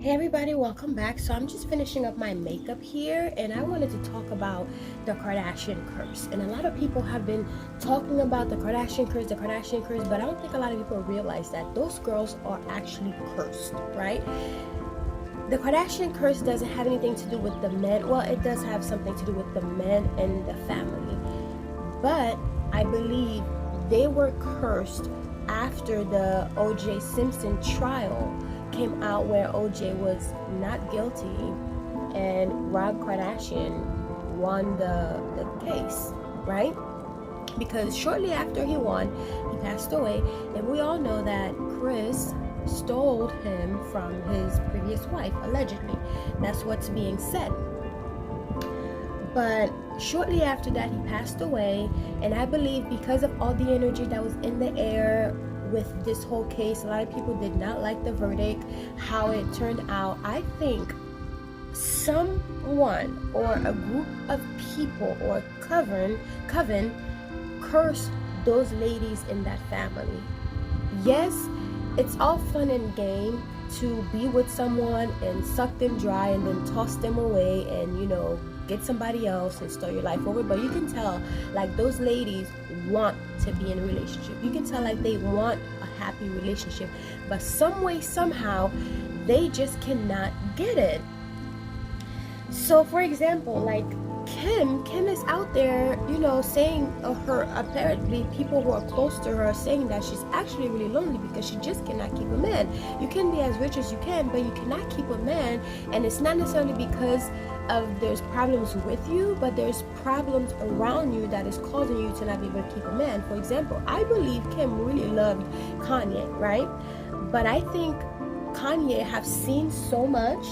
Hey everybody, welcome back. So I'm just finishing up my makeup here and I wanted to talk about the Kardashian curse. And a lot of people have been talking about the Kardashian curse, but I don't think a lot of people realize that those girls are actually cursed, right? The Kardashian curse doesn't have anything to do with the men. Well, it does have something to do with the men and the family. But I believe they were cursed after the O.J. Simpson trial came out, where OJ was not guilty and Rob Kardashian won the case, right? Because shortly after he won, he passed away, and we all know that Chris stole him from his previous wife, allegedly. That's what's being said. But shortly after that, he passed away, and I believe because of all the energy that was in the air with this whole case, a lot of people did not like the verdict, how it turned out. I think someone or a group of people or coven cursed those ladies in that family. Yes, it's all fun and game to be with someone and suck them dry and then toss them away and, get somebody else and start your life over. But you can tell, like, those ladies want to be in a relationship. You can tell, like, they want a happy relationship. But some way, somehow, they just cannot get it. So, for example, like, Kim is out there, saying apparently people who are close to her are saying that she's actually really lonely because she just cannot keep a man. You can be as rich as you can, but you cannot keep a man. And it's not necessarily because there's problems with you, but there's problems around you that is causing you to not be able to keep a man. For example, I believe Kim really loved Kanye, right? But I think Kanye have seen so much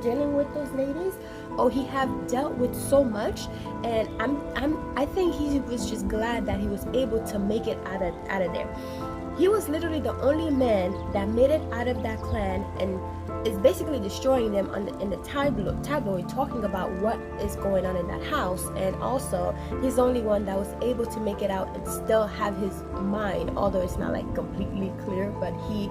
dealing with those ladies, or he have dealt with so much, and I think he was just glad that he was able to make it out of there. He was literally the only man that made it out of that clan and is basically destroying them in the tabloid, talking about what is going on in that house. And also, he's the only one that was able to make it out and still have his mind, although it's not like completely clear, but he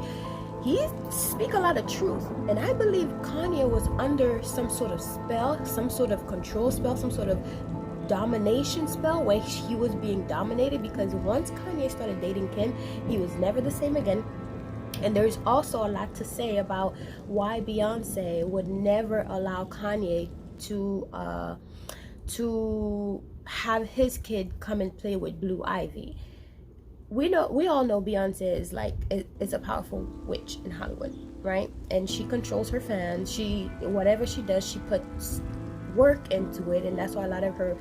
speak a lot of truth. And I believe Kanye was under some sort of spell, some sort of control spell, some sort of domination spell where he was being dominated, because once Kanye started dating Kim, he was never the same again. And there's also a lot to say about why Beyonce would never allow Kanye to have his kid come and play with Blue Ivy. We all know Beyonce is a powerful witch in Hollywood, right? And she controls her fans. Whatever she does, she puts work into it, and that's why a lot of her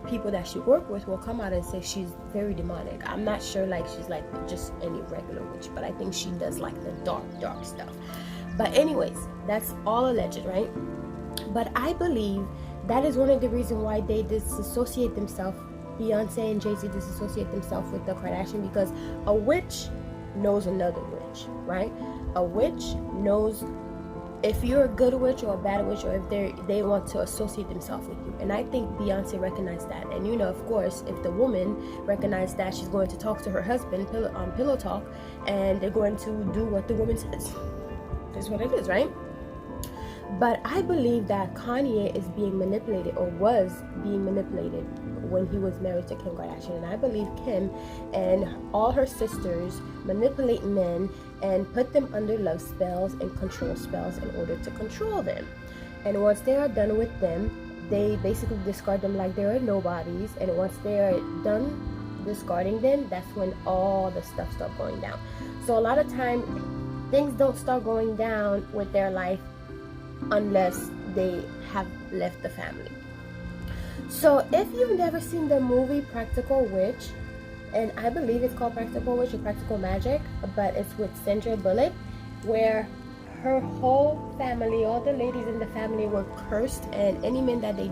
people that she worked with will come out and say she's very demonic. I'm not sure like she's like just any regular witch, but I think she does like the dark stuff. But anyways, that's all alleged, right? But I believe that is one of the reasons why they disassociate themselves. Beyonce and Jay-Z disassociate themselves with the Kardashian, because a witch knows another witch, right? A witch knows if you're a good witch or a bad witch, or if they want to associate themselves with you. And I think Beyonce recognized that. And of course, if the woman recognized that, she's going to talk to her husband on Pillow Talk, and they're going to do what the woman says. That's what it is, right? But I believe that Kanye is being manipulated, or was being manipulated, when he was married to Kim Kardashian. And I believe Kim and all her sisters manipulate men and put them under love spells and control spells in order to control them. And once they are done with them, they basically discard them like they are nobodies. And once they are done discarding them, that's when all the stuff starts going down. So a lot of time, things don't start going down with their life unless they have left the family. So if you've never seen the movie Practical Witch, and I believe it's called Practical Witch or Practical Magic, but it's with Sandra Bullock, where her whole family, all the ladies in the family, were cursed, and any men that they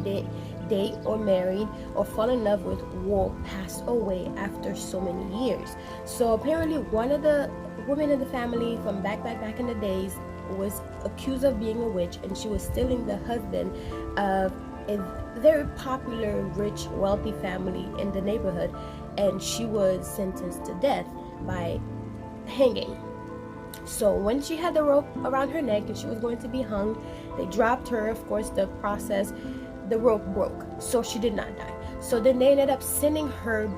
date or married or fall in love with will pass away after so many years. So apparently one of the women in the family from back in the days was accused of being a witch, and she was stealing the husband of a very popular, rich, wealthy family in the neighborhood, and she was sentenced to death by hanging. So when she had the rope around her neck and she was going to be hung, they dropped her. Of course, the rope broke, so she did not die. So then they ended up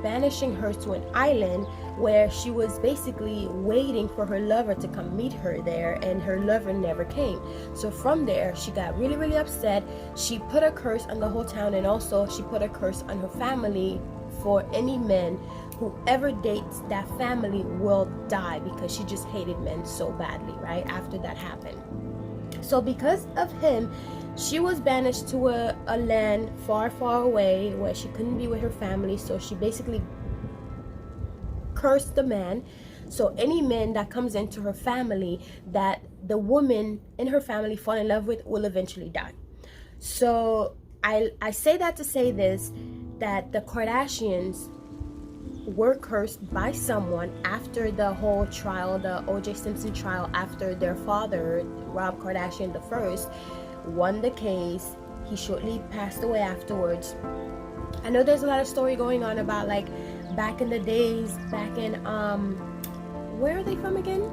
banishing her to an island where she was basically waiting for her lover to come meet her there, and her lover never came. So from there, she got really, really upset. She put a curse on the whole town, and also she put a curse on her family for any men. Whoever dates that family will die, because she just hated men so badly, right? After that happened. So because of him, she was banished to a land far, far away where she couldn't be with her family. So she basically cursed the man. So any man that comes into her family that the woman in her family fall in love with will eventually die. So I say that to say this, that the Kardashians were cursed by someone after the whole trial, the O.J. Simpson trial, after their father, Rob Kardashian the first, won the case. He shortly passed away afterwards. I know there's a lot of story going on about, like, back in the days, back in where are they from again?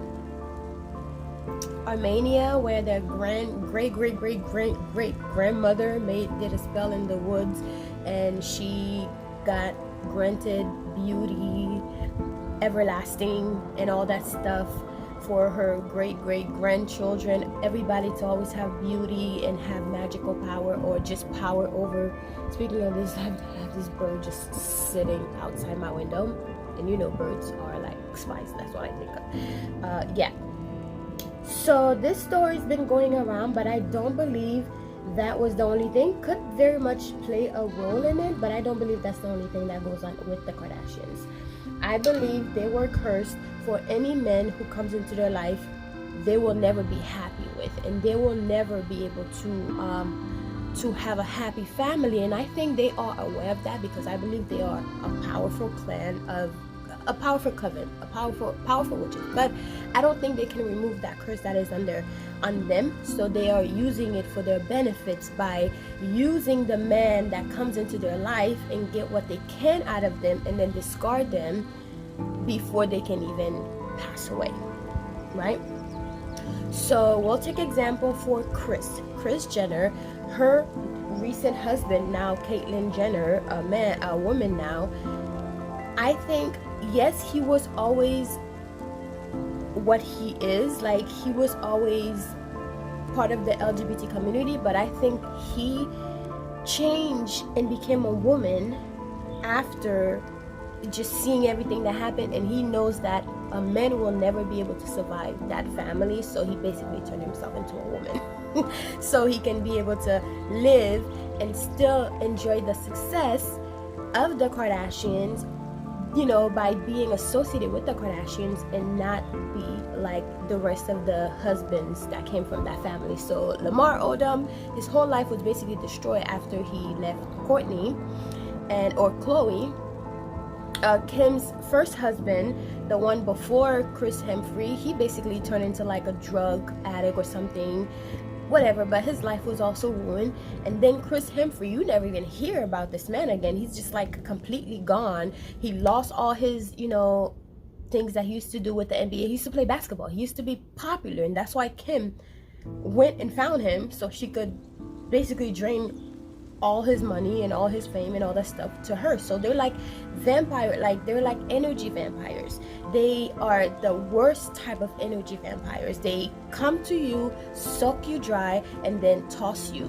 Armenia, where their great grandmother did a spell in the woods, and she got granted beauty, everlasting, and all that stuff for her great grandchildren. Everybody to always have beauty and have magical power, or just power over. Speaking of this, I have this bird just sitting outside my window, and you know birds are like spies. That's what I think of. Yeah. So this story's been going around, but I don't believe that was the only thing. Could very much play a role in it, but I don't believe that's the only thing that goes on with the Kardashians. I believe they were cursed for any men who comes into their life they will never be happy with, and they will never be able to have a happy family. And I think they are aware of that, because I believe they are a powerful clan of a powerful coven, a powerful witches. But I don't think they can remove that curse that is on them. So they are using it for their benefits by using the man that comes into their life and get what they can out of them, and then discard them before they can even pass away, right? So we'll take example for Kris Jenner. Her recent husband, now Caitlyn Jenner, a woman now. I think, yes, he was always what he is. Like, he was always part of the LGBT community, but I think he changed and became a woman after just seeing everything that happened, and he knows that a man will never be able to survive that family, so he basically turned himself into a woman so he can be able to live and still enjoy the success of the Kardashians, you know, by being associated with the Kardashians and not be like the rest of the husbands that came from that family. So Lamar Odom, his whole life was basically destroyed after he left Kourtney or Khloe. Kim's first husband, the one before Chris Hemsworth, he basically turned into like a drug addict or something, whatever, but his life was also ruined. And then Chris Hemsworth, you never even hear about this man again. He's just like completely gone. He lost all his, you know, things that he used to do with the NBA. He used to play basketball. He used to be popular, and that's why Kim went and found him, so she could basically drain all his money and all his fame and all that stuff to her. So they're like they're like energy vampires. They are the worst type of energy vampires. They come to you, suck you dry, and then toss you.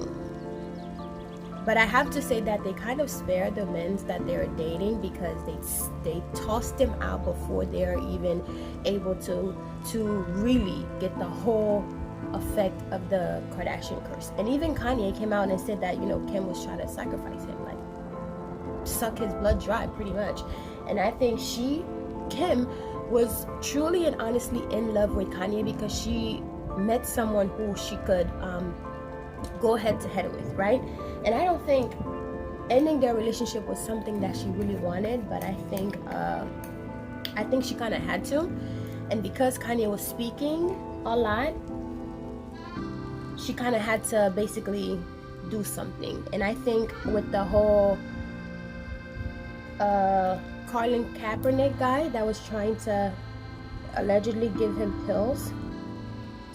But I have to say that they kind of spare the men that they're dating, because they toss them out before they're even able to really get the whole effect of the Kardashian curse. And even Kanye came out and said that, you know, Kim was trying to sacrifice him, like suck his blood dry pretty much. And I think Kim was truly and honestly in love with Kanye, because she met someone who she could go head to head with, right? And I don't think ending their relationship was something that she really wanted, but I think she kind of had to. And because Kanye was speaking a lot, she kind of had to basically do something. And I think with the whole Colin Kaepernick guy that was trying to allegedly give him pills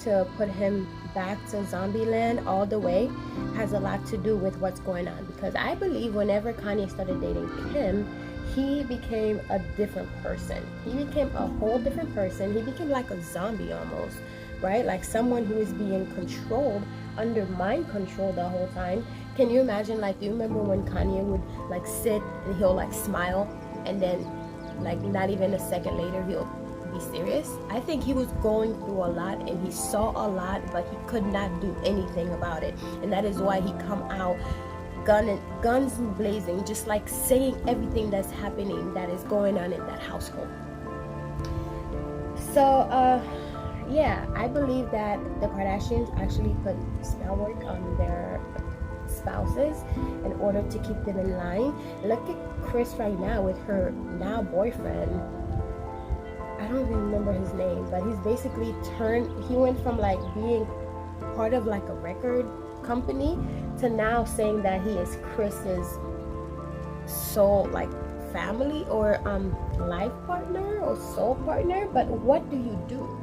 to put him back to zombie land all the way has a lot to do with what's going on, because I believe whenever Kanye started dating Kim, he became a different person. He became a whole different person. He became like a zombie almost, right? Like someone who is being controlled, under mind control the whole time. Can you imagine, like, do you remember when Kanye would like sit and he'll like smile, and then like not even a second later he'll be serious? I think he was going through a lot, and he saw a lot, but he could not do anything about it. And that is why he come out guns blazing, just like saying everything that's happening, that is going on in that household. So yeah, I believe that the Kardashians actually put spell work on their spouses in order to keep them in line. Look at Kris right now with her now boyfriend. I don't even remember his name, but he's basically he went from like being part of like a record company to now saying that he is Kris's soul, like family or life partner or soul partner. But what do you do?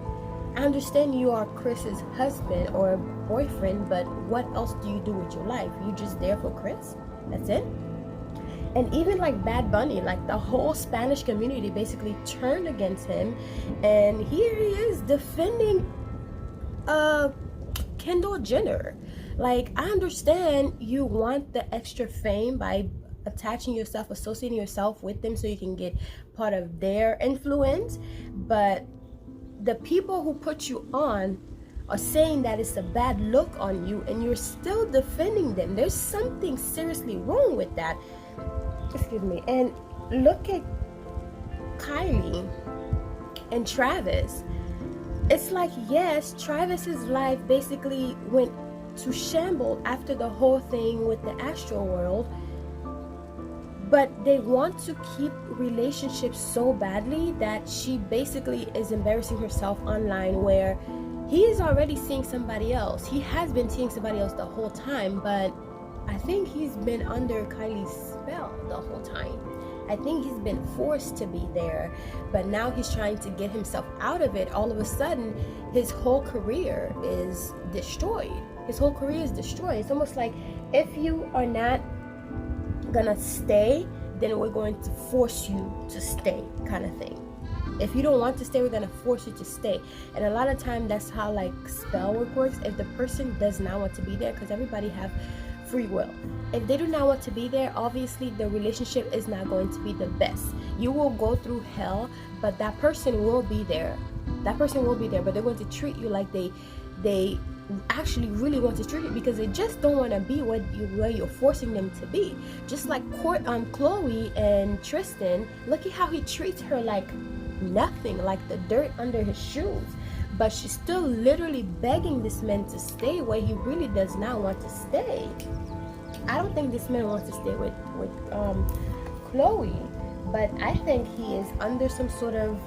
I understand you are Kris's husband or boyfriend, but what else do you do with your life? You just there for Kris? That's it? And even like Bad Bunny, like the whole Spanish community basically turned against him, and here he is defending Kendall Jenner. Like, I understand you want the extra fame by attaching yourself, associating yourself with them so you can get part of their influence, but the people who put you on are saying that it's a bad look on you, and you're still defending them. There's something seriously wrong with that. Excuse me. And look at Kylie and Travis. It's like, yes, Travis's life basically went to shambles after the whole thing with the Astro World, but they want to keep relationships so badly that she basically is embarrassing herself online, where he is already seeing somebody else. He has been seeing somebody else the whole time, but I think he's been under Kylie's spell the whole time. I think he's been forced to be there, but now he's trying to get himself out of it. All of a sudden, his whole career is destroyed. His whole career is destroyed. It's almost like, if you are not gonna stay, then we're going to force you to stay, kind of thing. If you don't want to stay, we're gonna force you to stay. And a lot of time that's how like spell work works. If the person does not want to be there, because everybody have free will, if they do not want to be there, obviously the relationship is not going to be the best. You will go through hell, but that person will be there. That person will be there, but they're going to treat you like they actually really want to treat you, because they just don't want to be where you're forcing them to be. Just like Chloe and Tristan, look at how he treats her like nothing, like the dirt under his shoes, but she's still literally begging this man to stay where he really does not want to stay. I don't think this man wants to stay with Chloe, but I think he is under some sort of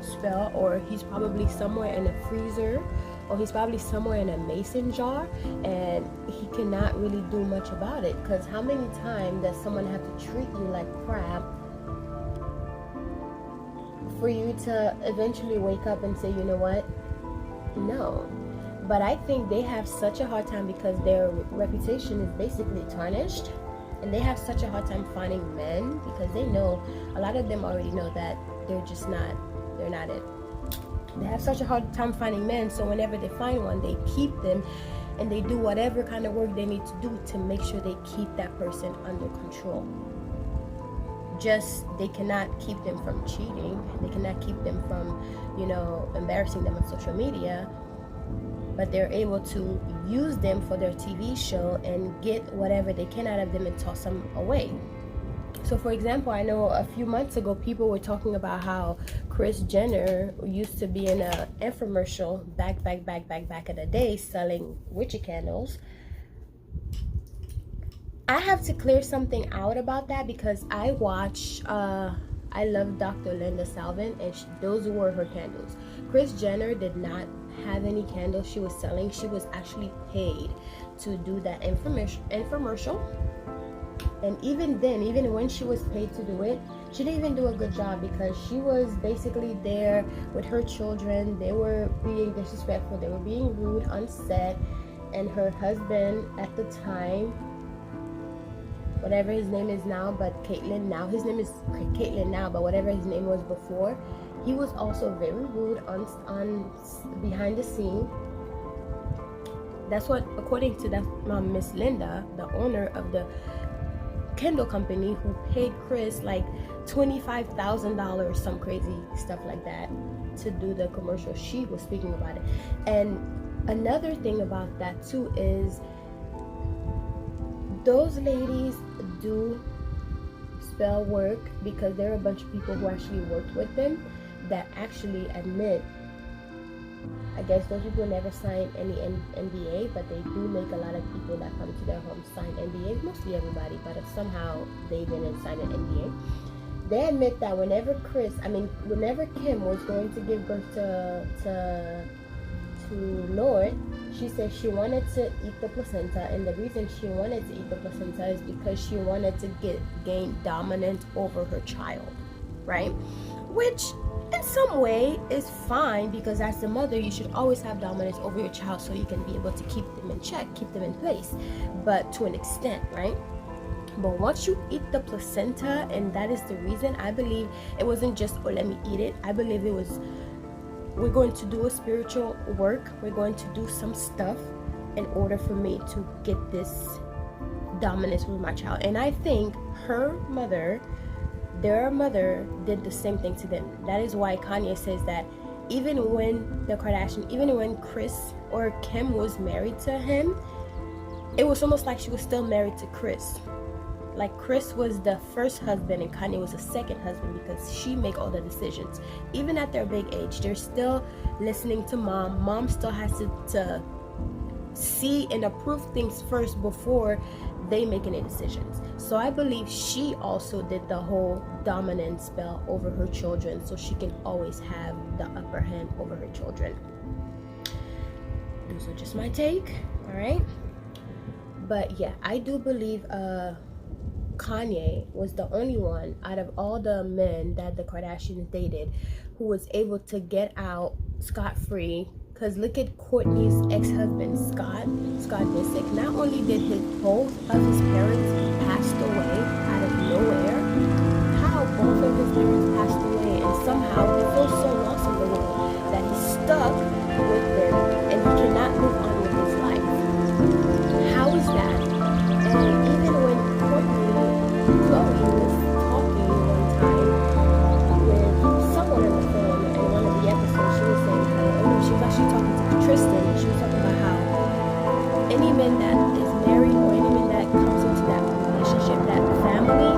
spell, or he's probably somewhere in a freezer, or he's probably somewhere in a mason jar, and he cannot really do much about it. Because how many times does someone have to treat you like crap for you to eventually wake up and say, you know what, no? But I think they have such a hard time because their reputation is basically tarnished, and they have such a hard time finding men, because they know, a lot of them already know that they're not it. They have such a hard time finding men, so whenever they find one, they keep them, and they do whatever kind of work they need to do to make sure they keep that person under control. Just, they cannot keep them from cheating, they cannot keep them from, embarrassing them on social media, but they're able to use them for their TV show and get whatever they can out of them and toss them away. So for example, I know a few months ago people were talking about how Kris Jenner used to be in an infomercial back in the day selling witchy candles. I have to clear something out about that, because I watch I love Dr. Linda Salvin, and those were her candles. Kris Jenner did not have any candles she was selling. She was actually paid to do that infomercial. And even then, even when she was paid to do it, she didn't even do a good job, because she was basically there with her children. They were being disrespectful, they were being rude on set, and her husband at the time, whatever his name is now, but his name is Caitlyn now, but whatever his name was before, he was also very rude on behind the scene. That's what, according to that Miss Linda, the owner of the Kindle company, who paid Chris like $25,000, some crazy stuff like that, to do the commercial. She was speaking about it. And another thing about that too is those ladies do spell work, because there are a bunch of people who actually worked with them that actually admit, I guess those people never sign any NDA, but they do make a lot of people that come to their homes sign NDA, mostly everybody, but somehow they didn't sign an NDA. They admit that whenever Kim was going to give birth to Lord, she said she wanted to eat the placenta, and the reason she wanted to eat the placenta is because she wanted to gain dominance over her child, right? Which in some way is fine, because as the mother you should always have dominance over your child, so you can be able to keep them in check, keep them in place, but to an extent, right? But once you eat the placenta, and that is the reason, I believe it wasn't just, oh, let me eat it. I believe it was, we're going to do a spiritual work, we're going to do some stuff in order for me to get this dominance with my child. And I think their mother did the same thing to them. That is why Kanye says that even when Chris or Kim was married to him, it was almost like she was still married to Chris. Like Chris was the first husband and Kanye was the second husband, because she make all the decisions. Even at their big age, they're still listening to mom. Mom still has to see and approve things first before they make any decisions. So I believe she also did the whole dominance spell over her children, so she can always have the upper hand over her children. Those are just my take, all right? But yeah, I do believe Kanye was the only one out of all the men that the Kardashians dated who was able to get out scot-free. Because look at Kourtney's ex-husband, Scott Disick. Not only did both of his parents passed away out of nowhere, how both of his parents passed away, and somehow he feels so lost in the world that he's stuck with them and he cannot move on with his life. How is that? And even when Chloe was talking one time with someone on the phone in one of the episodes, she was saying how, she was actually talking to Tristan, and she was talking about how any man that is married or any man that comes into that relationship, that family,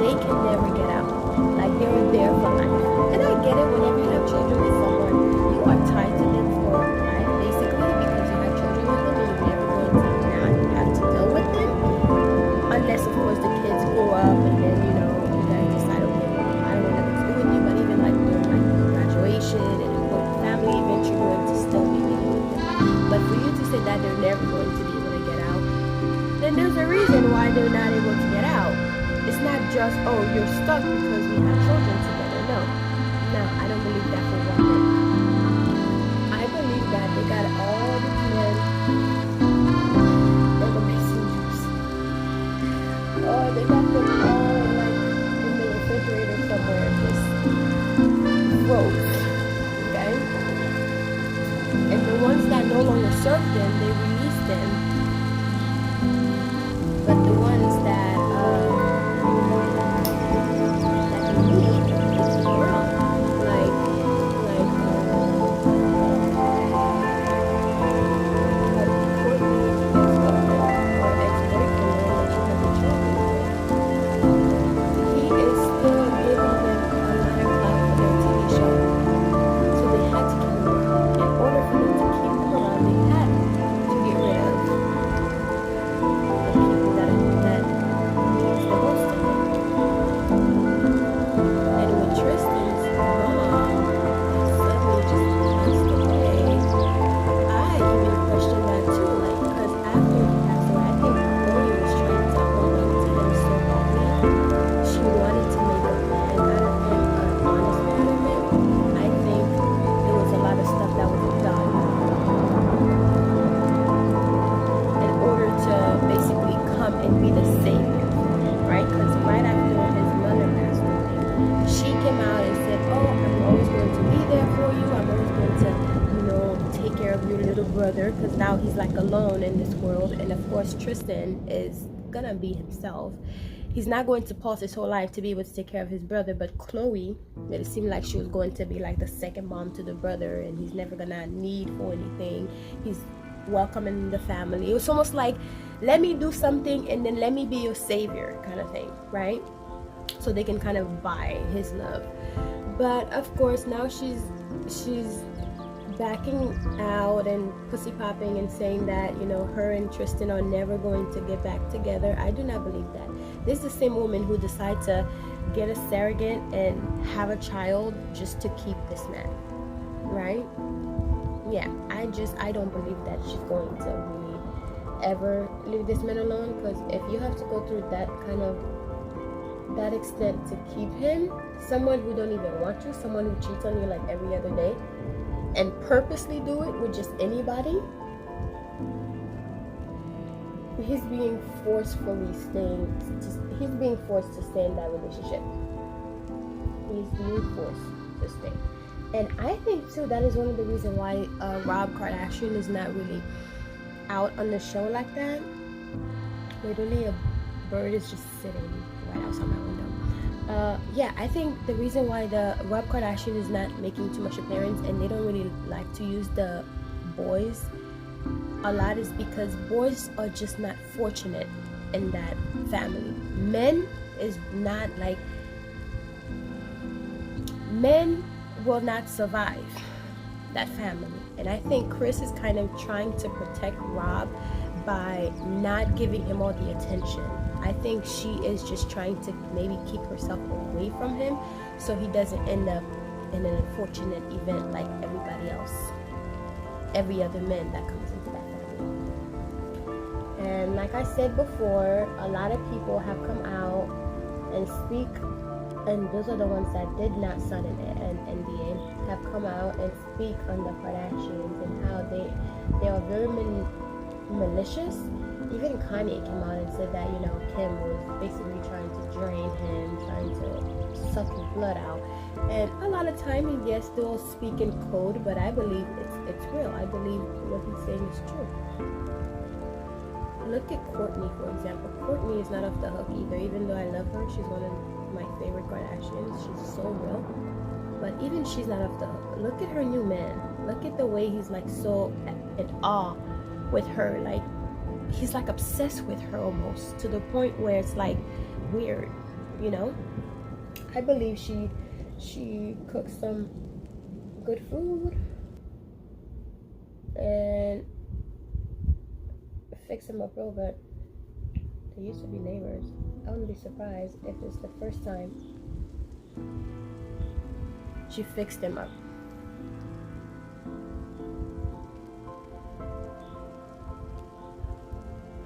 they can never get out. Like they're there for life. And I get it, whenever you have children with someone, you are tied to them for life, basically, because you have children with them and you're never going to not have to deal with them. Unless, of course, the kids grow up and then, you guys decide, okay, I don't want nothing to do with you, but even like during like graduation and important family events, you're going to still be dealing with them. But for you to say that they're never going to be able to get out, then there's a reason why they're not able to get out. It's not just, oh, you're stuck because we have children together. No, I don't believe that for one minute. I believe that they got all these men and the messengers. Or they got them all like in the refrigerator somewhere, just froze. Okay? And the ones that no longer serve them, they release them. But the ones that they need, they keep around. Like brother, because now he's like alone in this world. And of course Tristan is gonna be himself. He's not going to pause his whole life to be able to take care of his brother, but Chloe made it seem like she was going to be like the second mom to the brother, and he's never gonna need for anything. He's welcoming the family. It was almost like, let me do something and then let me be your savior kind of thing, right? So they can kind of buy his love. But of course now she's backing out and pussy popping and saying that, you know, her and Tristan are never going to get back together. I do not believe that. This is the same woman who decided to get a surrogate and have a child just to keep this man, right? Yeah, I don't believe that she's going to really ever leave this man alone, because if you have to go through that extent to keep him, someone who don't even want you, someone who cheats on you like every other day, and purposely do it with just anybody, he's being forced to stay in that relationship. He's being forced to stay. And I think too that is one of the reasons why Rob Kardashian is not really out on the show like that. Literally a bird is just sitting right outside my window. Yeah, I think the reason why the Rob Kardashian is not making too much appearance and they don't really like to use the boys a lot is because boys are just not fortunate in that family. Men will not survive that family. And I think Chris is kind of trying to protect Rob by not giving him all the attention. I think she is just trying to maybe keep herself away from him so he doesn't end up in an unfortunate event like everybody else, every other man that comes into that family. And like I said before, a lot of people have come out and speak, and those are the ones that did not sign an NDA, have come out and speak on the Kardashians and how they are very malicious. Even Kanye came out and said that, you know, Kim was basically trying to drain him, trying to suck his blood out. And a lot of time he gets still speaking code, but I believe it's real. I believe what he's saying is true. Look at Courtney, for example. Courtney is not off the hook either, even though I love her. She's one of my favorite Kardashians. She's so real. But even she's not off the hook. Look at her new man. Look at the way he's like so in awe with her. Like, he's like obsessed with her almost, to the point where it's like weird, you know. I believe she cooks some good food and fix him up real good. They used to be neighbors. I wouldn't be surprised if it's the first time she fixed him up.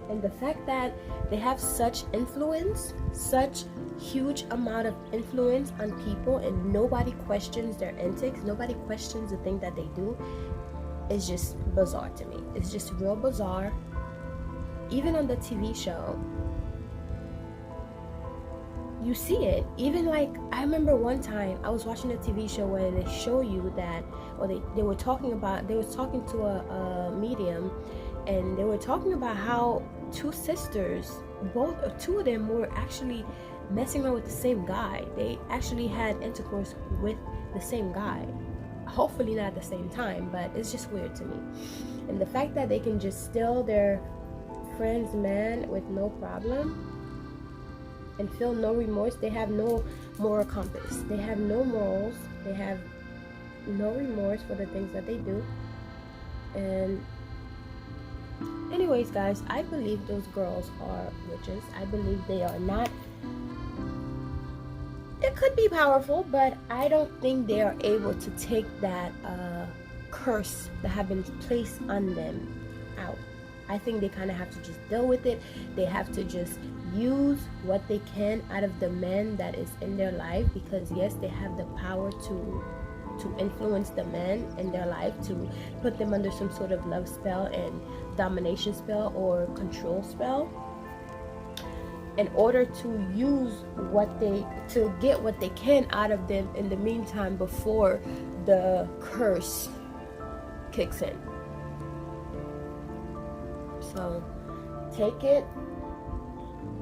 And the fact that they have such influence, such huge amount of influence on people, and nobody questions their antics, nobody questions the thing that they do, is just bizarre to me. It's just real bizarre. Even on the TV show, you see it. Even like, I remember one time I was watching a TV show where they show you that, or they were talking to a medium, and they were talking about how two sisters, two of them were actually messing around with the same guy. They actually had intercourse with the same guy. Hopefully not at the same time, but it's just weird to me. And the fact that they can just steal their friend's man with no problem and feel no remorse. They have no moral compass. They have no morals. They have no remorse for the things that they do. And anyways, guys, I believe those girls are witches. I believe they are not. It could be powerful, but I don't think they are able to take that curse that have been placed on them out. I think they kind of have to just deal with it. They have to just use what they can out of the man that is in their life, because yes, they have the power to influence the men in their life, to put them under some sort of love spell and domination spell or control spell, in order to get what they can out of them in the meantime before the curse kicks in. So take it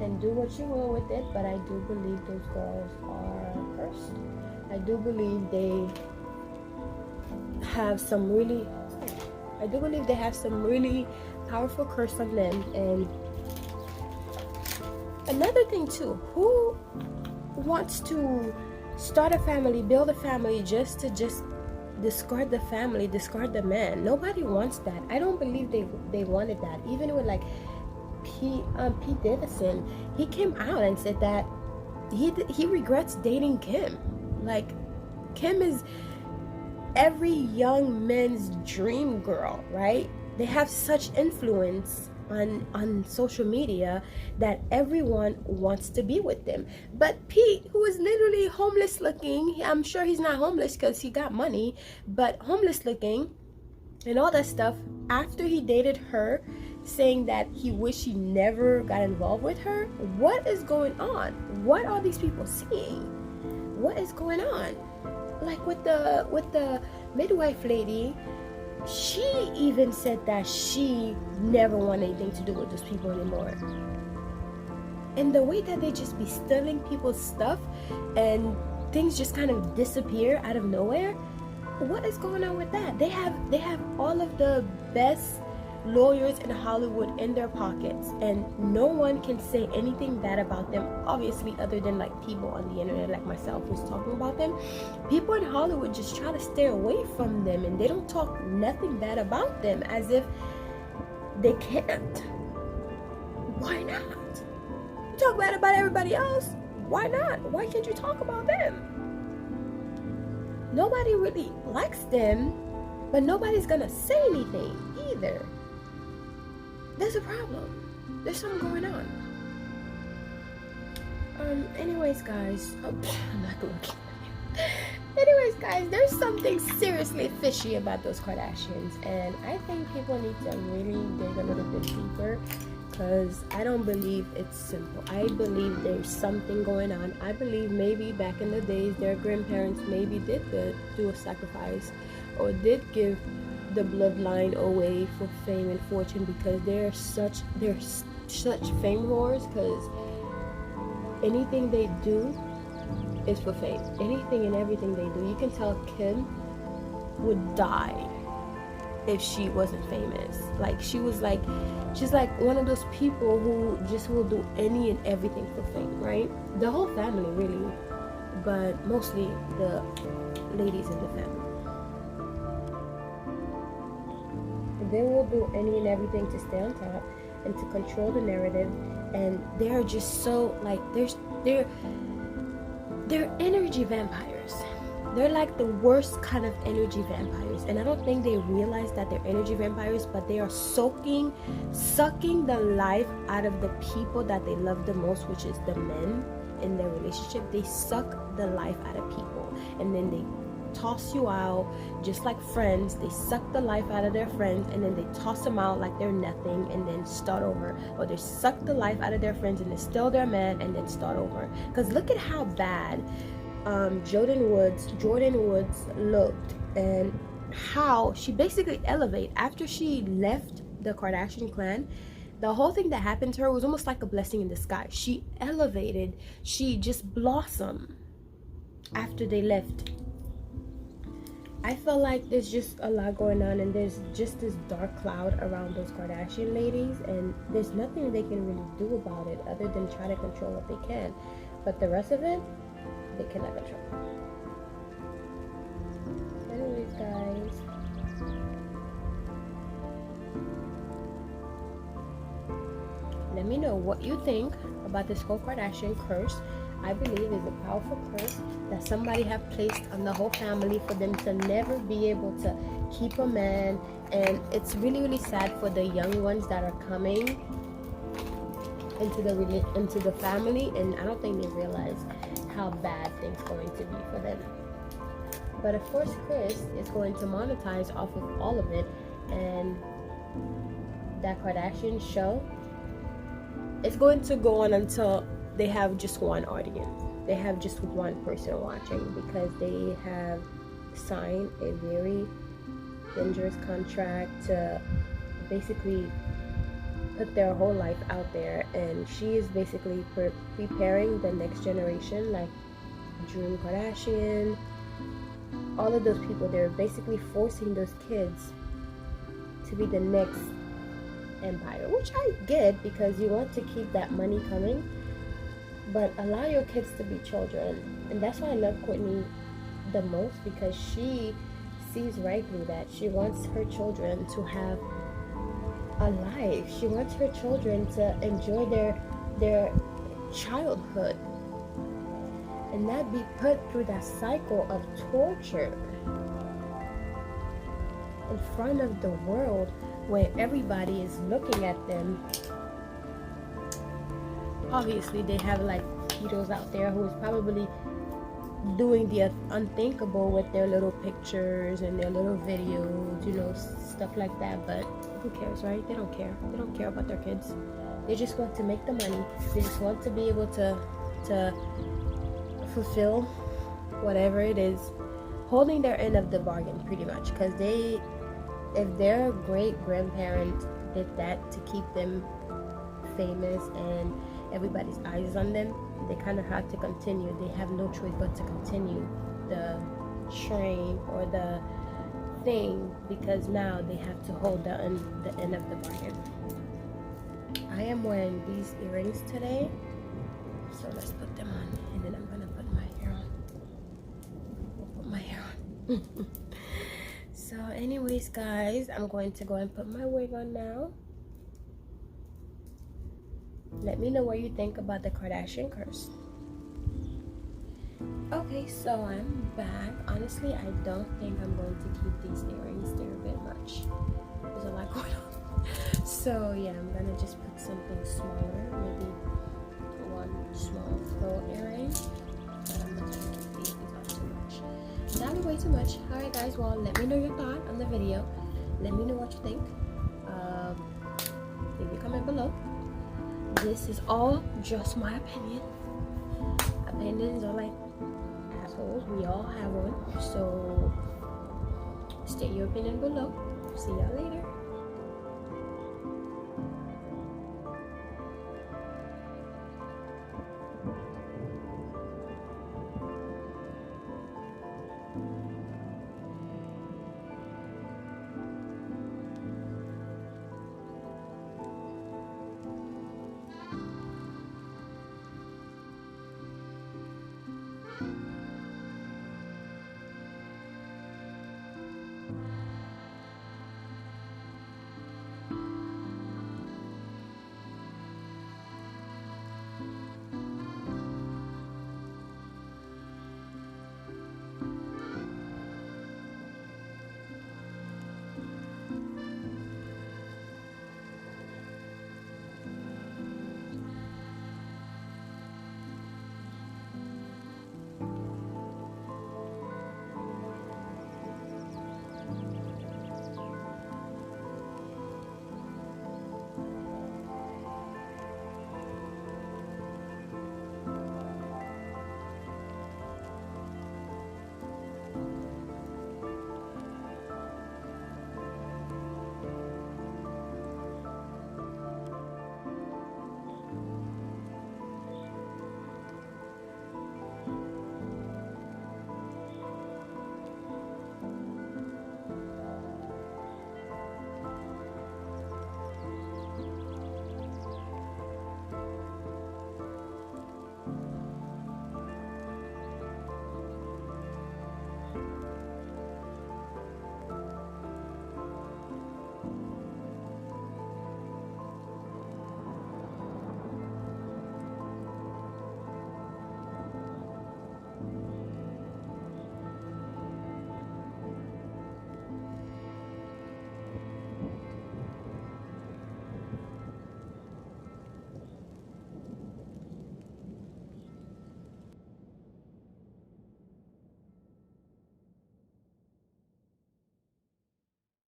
and do what you will with it, but I do believe those girls are cursed. I do believe they have some really powerful curse on them. And another thing too, who wants to start a family, build a family, just to discard the family, discard the man? Nobody wants that. I don't believe they wanted that. Even with like Pete Davidson, he came out and said that he regrets dating Kim. Like, Kim is every young man's dream girl, right? They have such influence on social media that everyone wants to be with them. But Pete, who is literally homeless looking, I'm sure he's not homeless because he got money, but homeless looking and all that stuff, after he dated her, saying that he wished he never got involved with her. What is going on? What are these people seeing? What is going on? Like with the midwife lady, she even said that she never wanted anything to do with those people anymore. And the way that they just be stealing people's stuff and things just kind of disappear out of nowhere, what is going on with that? They have all of the best lawyers in Hollywood in their pockets, and no one can say anything bad about them, obviously, other than like people on the internet like myself who's talking about them. People in Hollywood just try to stay away from them, and they don't talk nothing bad about them, as if they can't. Why not? You talk bad about everybody else, why not? Why can't you talk about them? Nobody really likes them, but nobody's gonna say anything either. There's a problem. There's something going on. Anyways, guys, I'm not gonna look at you. Anyways, guys, there's something seriously fishy about those Kardashians, and I think people need to really dig a little bit deeper, because I don't believe it's simple. I believe there's something going on. I believe maybe back in the days their grandparents maybe did do a sacrifice, or did give the bloodline away for fame and fortune, because they're such fame whores, because anything they do is for fame. Anything and everything they do. You can tell Kim would die if she wasn't famous. Like, she's like one of those people who just will do any and everything for fame, right? The whole family, really, but mostly the ladies in the family. They will do any and everything to stay on top and to control the narrative, and they're just so like they're energy vampires. They're like the worst kind of energy vampires, and I don't think they realize that they're energy vampires, but they are sucking the life out of the people that they love the most, which is the men in their relationship. They suck the life out of people, and then they toss you out just like friends. They suck the life out of their friends, and then they toss them out like they're nothing and then start over. Or they suck the life out of their friends and then steal their man and then start over. Because look at how bad Jordan Woods looked, and how she basically elevated after she left the Kardashian clan. The whole thing that happened to her was almost like a blessing in disguise. She elevated, she just blossomed after they left. I feel like there's just a lot going on, and there's just this dark cloud around those Kardashian ladies, and there's nothing they can really do about it other than try to control what they can. But the rest of it, they cannot control. Anyways, guys, let me know what you think about this whole Kardashian curse. I believe is a powerful curse that somebody have placed on the whole family for them to never be able to keep a man. And it's really, really sad for the young ones that are coming into the family, and I don't think they realize how bad things going to be for them. But of course, Chris is going to monetize off of all of it, and that Kardashian show is going to go on until they have just one audience. They have just one person watching, because they have signed a very dangerous contract to basically put their whole life out there, and she is basically preparing the next generation, like Dream Kardashian, all of those people. They're basically forcing those kids to be the next empire, which I get, because you want to keep that money coming, but allow your kids to be children. And that's why I love Courtney the most, because she sees rightly that she wants her children to have a life. She wants her children to enjoy their childhood and not be put through that cycle of torture in front of the world, where everybody is looking at them. Obviously they have like pedos out there who is probably doing the unthinkable with their little pictures and their little videos, you know, stuff like that. But who cares, right? They don't care. They don't care about their kids. They just want to make the money. They just want to be able to fulfill whatever it is, holding their end of the bargain, pretty much. Because if their great grandparents did that to keep them famous and everybody's eyes on them, they kind of have to continue. They have no choice but to continue the train or the thing, because now they have to hold the end of the bargain. I am wearing these earrings today, so let's put them on, and then I'm gonna put my hair on. Put my hair on. So anyways, guys, I'm going to go and put my wig on now. Let me know what you think about the Kardashian Curse. Okay, so I'm back. Honestly, I don't think I'm going to keep these earrings. They're a bit much. There's a lot going on. So yeah, I'm gonna just put something smaller, maybe one small faux earring. But I'm not gonna keep these up too much. That'll be way too much. Alright guys, well, let me know your thought on the video. Let me know what you think. Leave a comment below. This is all just my opinion. Opinions are like assholes. We all have one. So state your opinion below. See y'all later.